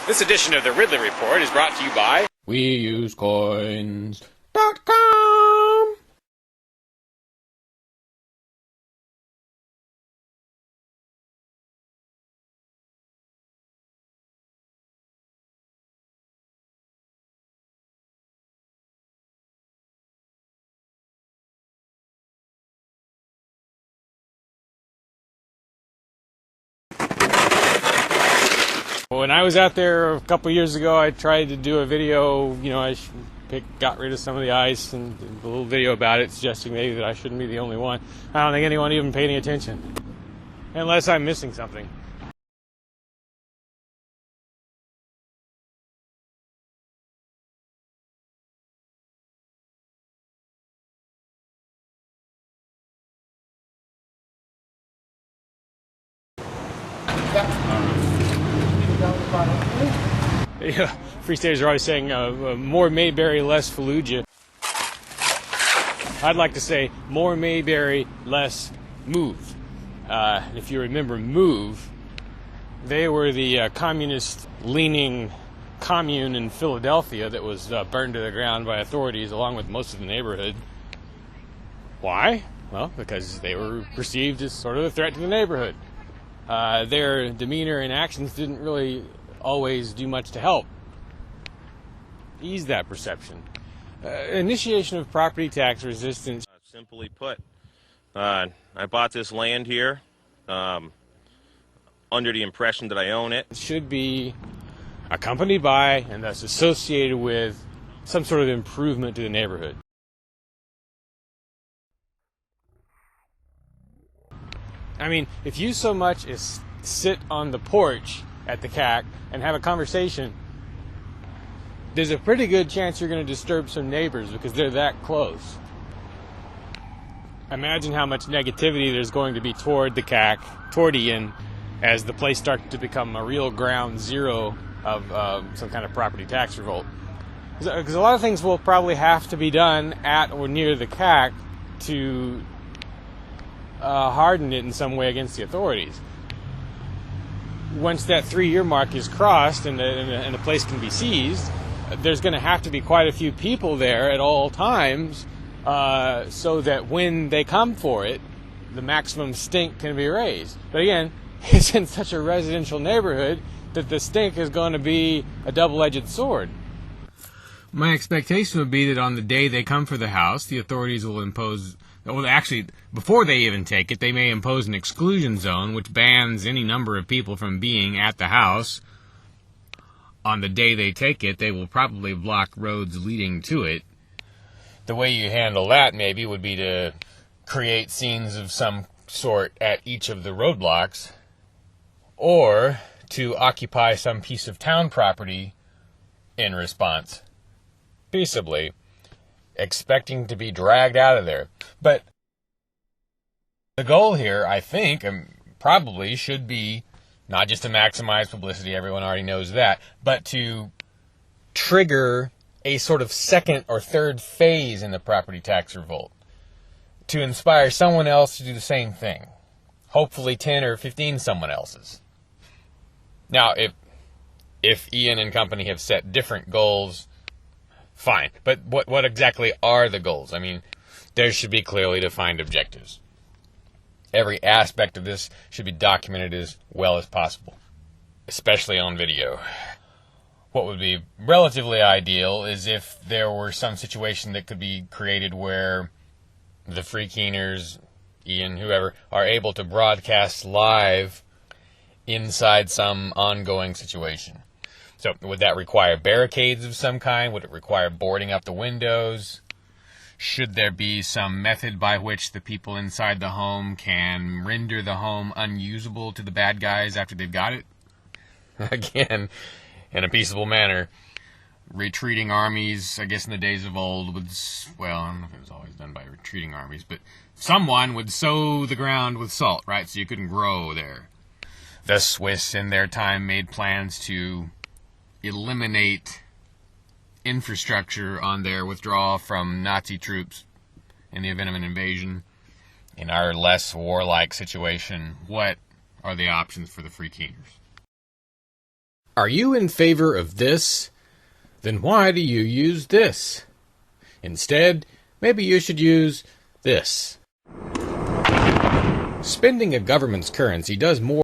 This edition of the Ridley Report is brought to you by WeUseCoins.com. When I was out there a couple years ago, I tried to do a video, I got rid of some of the ice and did a little video about it, suggesting maybe that I shouldn't be the only one. I don't think anyone even paid any attention, unless I'm missing something. Yeah, Free Staters are always saying more Mayberry, less Fallujah. I'd like to say more Mayberry, less Move. If you remember Move, they were the communist-leaning commune in Philadelphia that was burned to the ground by authorities along with most of the neighborhood. Why? Well, because they were perceived as sort of a threat to the neighborhood. Their demeanor and actions didn't really always do much to help ease that perception. Initiation of property tax resistance. Simply put, I bought this land here under the impression that I own it. It should be accompanied by and thus associated with some sort of improvement to the neighborhood. I mean, if you so much as sit on the porch at the CAC and have a conversation, there's a pretty good chance you're going to disturb some neighbors because they're that close. Imagine how much negativity there's going to be toward the CAC, toward Lien, as the place starts to become a real ground zero of some kind of property tax revolt. Because a lot of things will probably have to be done at or near the CAC to harden it in some way against the authorities. Once that 3-year mark is crossed and the place can be seized, there's going to have to be quite a few people there at all times so that when they come for it, the maximum stink can be raised. But again, it's in such a residential neighborhood that the stink is going to be a double-edged sword. My expectation would be that on the day they come for the house, the authorities will impose... Well, actually, before they even take it, they may impose an exclusion zone which bans any number of people from being at the house. On the day they take it, they will probably block roads leading to it. The way you handle that, maybe, would be to create scenes of some sort at each of the roadblocks, or to occupy some piece of town property in response, peaceably, expecting to be dragged out of there. But the goal here, I think, probably should be not just to maximize publicity, everyone already knows that, but to trigger a sort of second or third phase in the property tax revolt, to inspire someone else to do the same thing, hopefully 10 or 15 someone else's. Now, if Lien and company have set different goals, fine. But what exactly are the goals? I mean, there should be clearly defined objectives. Every aspect of this should be documented as well as possible, especially on video. What would be relatively ideal is if there were some situation that could be created where the free keeners, Lien, whoever, are able to broadcast live inside some ongoing situation. So would that require barricades of some kind? Would it require boarding up the windows? Should there be some method by which the people inside the home can render the home unusable to the bad guys after they've got it? Again, in a peaceable manner. Retreating armies, I guess in the days of old, would, well, I don't know if it was always done by retreating armies, but someone would sow the ground with salt, right, so you couldn't grow there. The Swiss, in their time, made plans to eliminate infrastructure on their withdrawal from Nazi troops in the event of an invasion. In our less warlike situation, what are the options for the free keeners? Are you in favor of this? Then why do you use this? Instead, maybe you should use this. Spending a government's currency does more